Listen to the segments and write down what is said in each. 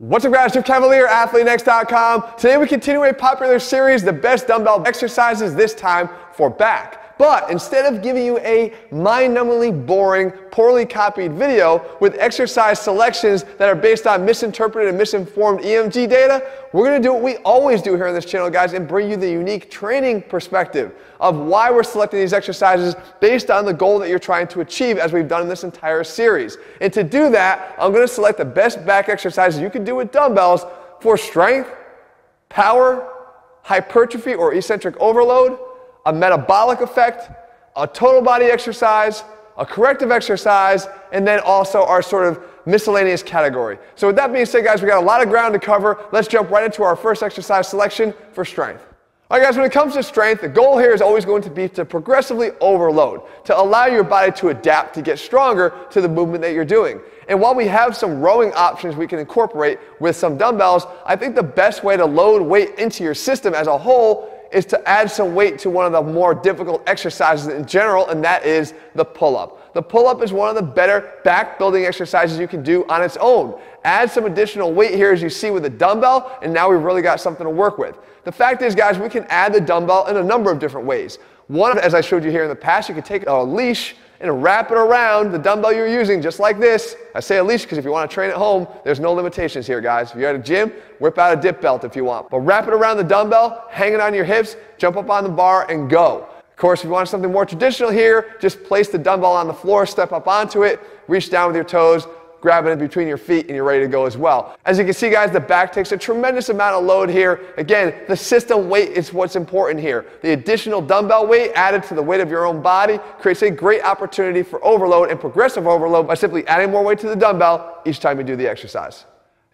What's up guys, Jeff Cavalier, ATHLEAN-X.com. Today we continue a popular series, the best dumbbell exercises, this time for back. But instead of giving you a mind-numbingly boring, poorly copied video with exercise selections that are based on misinterpreted and misinformed EMG data, we're going to do what we always do here on this channel, guys, and bring you the unique training perspective of why we're selecting these exercises based on the goal that you're trying to achieve, as we've done in this entire series. And to do that, I'm going to select the best back exercises you can do with dumbbells for strength, power, hypertrophy or eccentric overload, a metabolic effect, a total body exercise, a corrective exercise, and then also our sort of miscellaneous category. So with that being said, guys, we got a lot of ground to cover. Let's jump right into our first exercise selection for strength. All right, guys, when it comes to strength, the goal here is always going to be to progressively overload, to allow your body to adapt, to get stronger to the movement that you're doing. And while we have some rowing options we can incorporate with some dumbbells, I think the best way to load weight into your system as a whole is to add some weight to one of the more difficult exercises in general, and that is the pull-up. The pull-up is one of the better back-building exercises you can do on its own. Add some additional weight here, as you see with the dumbbell, and now we've really got something to work with. The fact is, guys, we can add the dumbbell in a number of different ways. One, as I showed you here in the past, you can take a leash and wrap it around the dumbbell you're using, just like this. I say a leash because if you want to train at home, there's no limitations here, guys. If you're at a gym, whip out a dip belt if you want. But wrap it around the dumbbell, hang it on your hips, jump up on the bar, and go. Of course, if you want something more traditional here, just place the dumbbell on the floor, step up onto it, reach down with your toes, grab it in between your feet, and you're ready to go as well. As you can see, guys, the back takes a tremendous amount of load here. Again, the system weight is what's important here. The additional dumbbell weight added to the weight of your own body creates a great opportunity for overload and progressive overload by simply adding more weight to the dumbbell each time you do the exercise.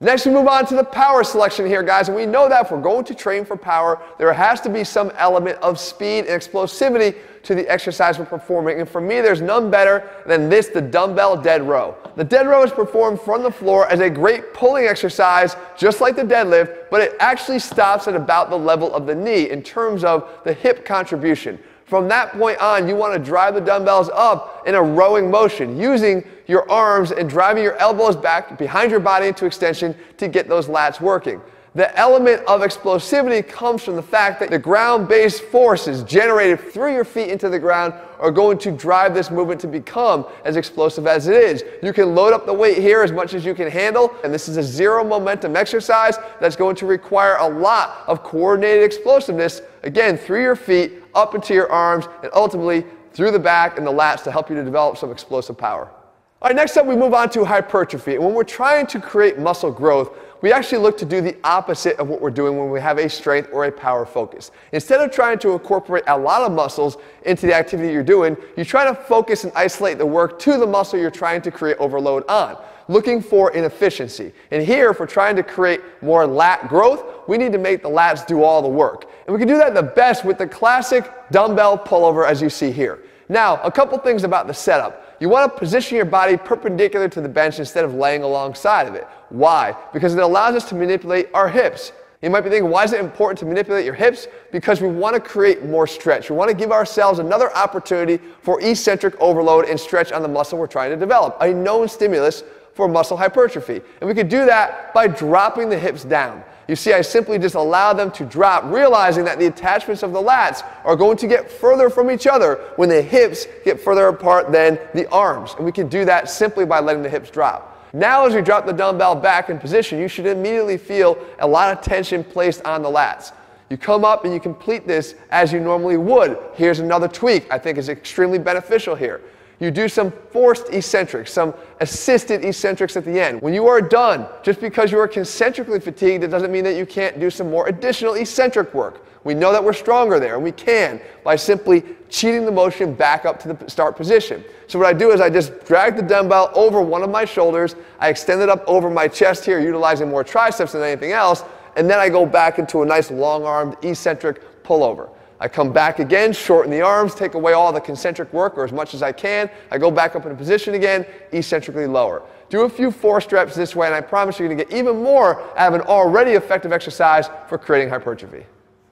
Next, we move on to the power selection here, guys, and we know that if we're going to train for power, there has to be some element of speed and explosivity to the exercise we're performing, and for me, there's none better than this, the dumbbell dead row. The dead row is performed from the floor as a great pulling exercise, just like the deadlift, but it actually stops at about the level of the knee in terms of the hip contribution. From that point on, you want to drive the dumbbells up in a rowing motion, using your arms and driving your elbows back behind your body into extension to get those lats working. The element of explosivity comes from the fact that the ground-based forces generated through your feet into the ground are going to drive this movement to become as explosive as it is. You can load up the weight here as much as you can handle, and this is a zero momentum exercise that's going to require a lot of coordinated explosiveness, again, through your feet, up into your arms, and ultimately through the back and the lats to help you to develop some explosive power. All right, next up we move on to hypertrophy. And when we're trying to create muscle growth, we actually look to do the opposite of what we're doing when we have a strength or a power focus. Instead of trying to incorporate a lot of muscles into the activity you're doing, you try to focus and isolate the work to the muscle you're trying to create overload on, looking for inefficiency. And here, if we're trying to create more lat growth, we need to make the lats do all the work. And we can do that the best with the classic dumbbell pullover, as you see here. Now, a couple things about the setup. You want to position your body perpendicular to the bench instead of laying alongside of it. Why? Because it allows us to manipulate our hips. You might be thinking, why is it important to manipulate your hips? Because we want to create more stretch. We want to give ourselves another opportunity for eccentric overload and stretch on the muscle we're trying to develop, a known stimulus for muscle hypertrophy. And we could do that by dropping the hips down. You see, I simply just allow them to drop, realizing that the attachments of the lats are going to get further from each other when the hips get further apart than the arms. And we can do that simply by letting the hips drop. Now, as you drop the dumbbell back in position, you should immediately feel a lot of tension placed on the lats. You come up and you complete this as you normally would. Here's another tweak I think is extremely beneficial here. You do some forced eccentrics, some assisted eccentrics at the end. When you are done, just because you are concentrically fatigued, it doesn't mean that you can't do some more additional eccentric work. We know that we're stronger there, and we can by simply cheating the motion back up to the start position. So what I do is I just drag the dumbbell over one of my shoulders, I extend it up over my chest here, utilizing more triceps than anything else, and then I go back into a nice long-armed eccentric pullover. I come back again, shorten the arms, take away all the concentric work, or as much as I can. I go back up in position again, eccentrically lower. Do a few forced reps this way, and I promise you're going to get even more out of an already effective exercise for creating hypertrophy.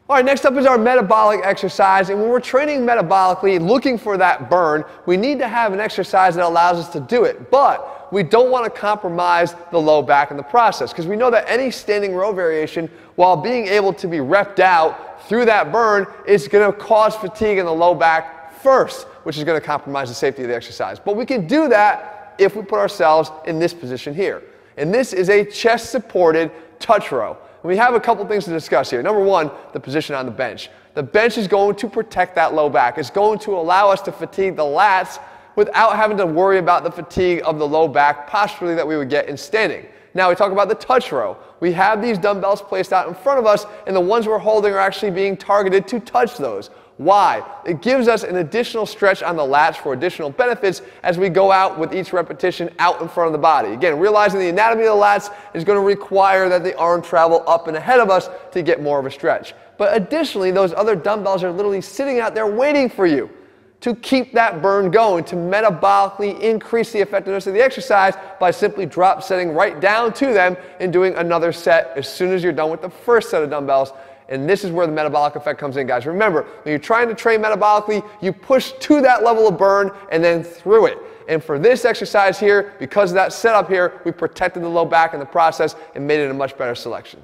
All right, next up is our metabolic exercise, and when we're training metabolically, looking for that burn, we need to have an exercise that allows us to do it. But we don't want to compromise the low back in the process, because we know that any standing row variation, while being able to be repped out through that burn, is going to cause fatigue in the low back first, which is going to compromise the safety of the exercise. But we can do that if we put ourselves in this position here. And this is a chest-supported touch row. And we have a couple things to discuss here. Number one, the position on the bench. The bench is going to protect that low back. It's going to allow us to fatigue the lats without having to worry about the fatigue of the low back posturally that we would get in standing. Now we talk about the touch row. We have these dumbbells placed out in front of us, and the ones we're holding are actually being targeted to touch those. Why? It gives us an additional stretch on the lats for additional benefits as we go out with each repetition out in front of the body. Again, realizing the anatomy of the lats is going to require that the arm travel up and ahead of us to get more of a stretch. But additionally, those other dumbbells are literally sitting out there waiting for you to keep that burn going, to metabolically increase the effectiveness of the exercise by simply drop setting right down to them and doing another set as soon as you're done with the first set of dumbbells. And this is where the metabolic effect comes in, guys. Remember, when you're trying to train metabolically, you push to that level of burn and then through it. And for this exercise here, because of that setup here, we protected the low back in the process and made it a much better selection.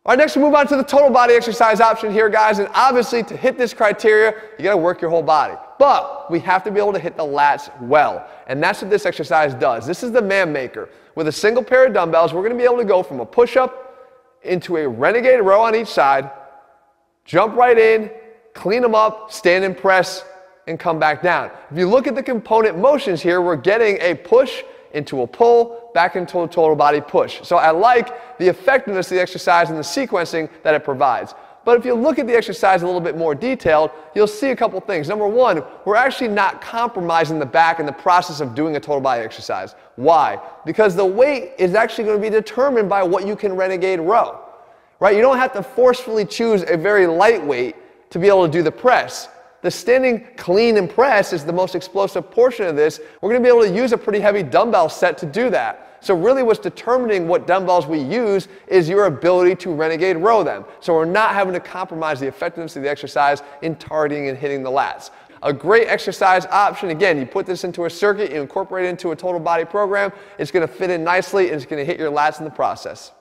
All right, next we move on to the total body exercise option here, guys. And obviously, to hit this criteria, you got to work your whole body. But we have to be able to hit the lats well. And that's what this exercise does. This is the man maker. With a single pair of dumbbells, we're going to be able to go from a push-up into a renegade row on each side, jump right in, clean them up, stand and press, and come back down. If you look at the component motions here, we're getting a push into a pull, back into a total body push. So I like the effectiveness of the exercise and the sequencing that it provides. But if you look at the exercise a little bit more detailed, you'll see a couple things. Number one, we're actually not compromising the back in the process of doing a total body exercise. Why? Because the weight is actually going to be determined by what you can renegade row. Right? You don't have to forcefully choose a very light weight to be able to do the press. The standing clean and press is the most explosive portion of this. We're going to be able to use a pretty heavy dumbbell set to do that. So really what's determining what dumbbells we use is your ability to renegade row them. So we're not having to compromise the effectiveness of the exercise in targeting and hitting the lats. A great exercise option. Again, you put this into a circuit, you incorporate it into a total body program, it's going to fit in nicely and it's going to hit your lats in the process.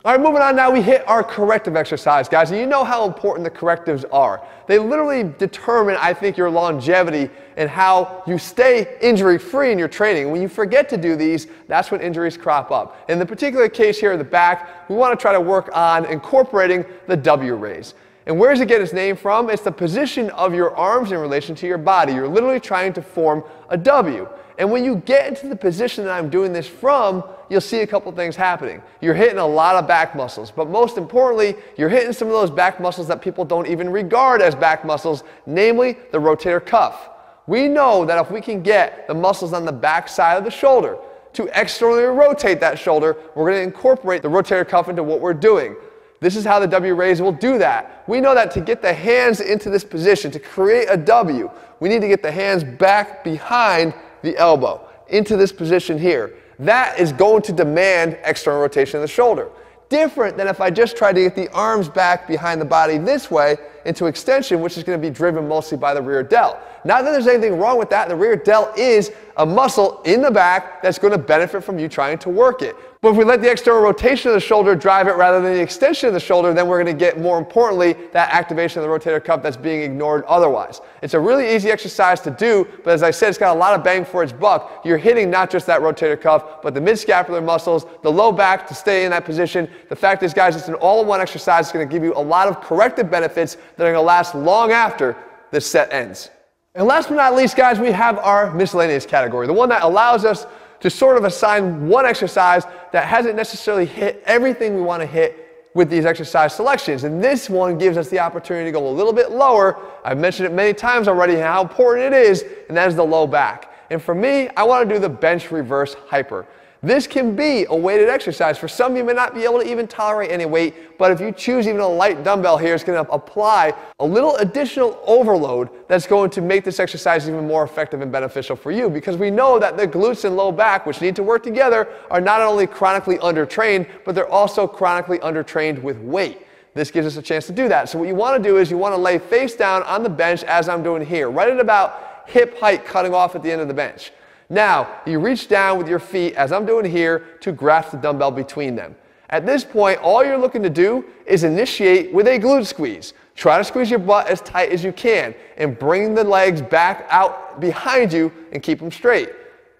All right, moving on now, we hit our corrective exercise, guys. And you know how important the correctives are. They literally determine, I think, your longevity and how you stay injury-free in your training. When you forget to do these, that's when injuries crop up. In the particular case here at the back, we want to try to work on incorporating the W raise. And where does it get its name from? It's the position of your arms in relation to your body. You're literally trying to form a W. And when you get into the position that I'm doing this from, you'll see a couple things happening. You're hitting a lot of back muscles, but most importantly, you're hitting some of those back muscles that people don't even regard as back muscles, namely the rotator cuff. We know that if we can get the muscles on the back side of the shoulder to externally rotate that shoulder, we're going to incorporate the rotator cuff into what we're doing. This is how the W raise will do that. We know that to get the hands into this position, to create a W, we need to get the hands back behind the elbow into this position here. That is going to demand external rotation of the shoulder. Different than if I just try to get the arms back behind the body this way into extension, which is going to be driven mostly by the rear delt. Not that there's anything wrong with that. The rear delt is a muscle in the back that's going to benefit from you trying to work it. But if we let the external rotation of the shoulder drive it rather than the extension of the shoulder, then we're going to get, more importantly, that activation of the rotator cuff that's being ignored otherwise. It's a really easy exercise to do, but as I said, it's got a lot of bang for its buck. You're hitting not just that rotator cuff, but the mid-scapular muscles, the low back to stay in that position. The fact is, guys, it's an all-in-one exercise. It's going to give you a lot of corrective benefits that are going to last long after this set ends. And last but not least, guys, we have our miscellaneous category, the one that allows us to sort of assign one exercise that hasn't necessarily hit everything we want to hit with these exercise selections. And this one gives us the opportunity to go a little bit lower. I've mentioned it many times already how important it is, and that is the low back. And for me, I want to do the bench reverse hyper. This can be a weighted exercise. For some, you may not be able to even tolerate any weight, but if you choose even a light dumbbell here, it's going to apply a little additional overload that's going to make this exercise even more effective and beneficial for you, because we know that the glutes and low back, which need to work together, are not only chronically undertrained, but they're also chronically undertrained with weight. This gives us a chance to do that. So what you want to do is you want to lay face down on the bench as I'm doing here, right at about hip height cutting off at the end of the bench. Now, you reach down with your feet, as I'm doing here, to grasp the dumbbell between them. At this point, all you're looking to do is initiate with a glute squeeze. Try to squeeze your butt as tight as you can and bring the legs back out behind you and keep them straight.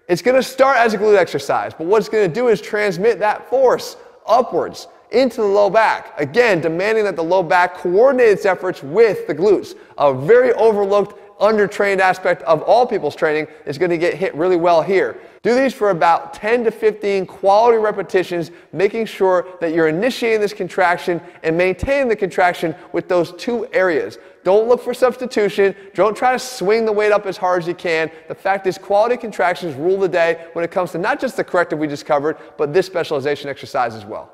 It's going to start as a glute exercise, but what it's going to do is transmit that force upwards into the low back. Again, demanding that the low back coordinate its efforts with the glutes. A very overlooked, undertrained aspect of all people's training is going to get hit really well here. Do these for about 10 to 15 quality repetitions, making sure that you're initiating this contraction and maintaining the contraction with those two areas. Don't look for substitution. Don't try to swing the weight up as hard as you can. The fact is, quality contractions rule the day when it comes to not just the corrective we just covered, but this specialization exercise as well.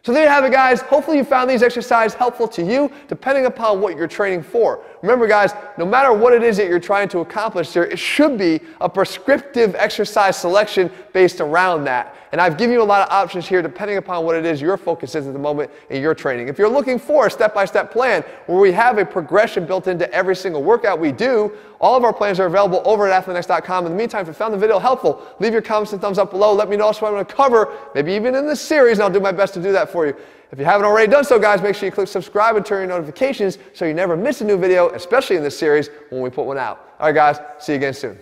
So there you have it, guys. Hopefully you found these exercises helpful to you, depending upon what you're training for. Remember, guys, no matter what it is that you're trying to accomplish here, it should be a prescriptive exercise selection based around that. And I've given you a lot of options here depending upon what it is your focus is at the moment in your training. If you're looking for a step-by-step plan where we have a progression built into every single workout we do, all of our plans are available over at ATHLEAN-X.com. In the meantime, if you found the video helpful, leave your comments and thumbs up below. Let me know what I want to cover, maybe even in this series, and I'll do my best to do that for you. If you haven't already done so, guys, make sure you click subscribe and turn your notifications so you never miss a new video, especially in this series when we put one out. All right, guys, see you again soon.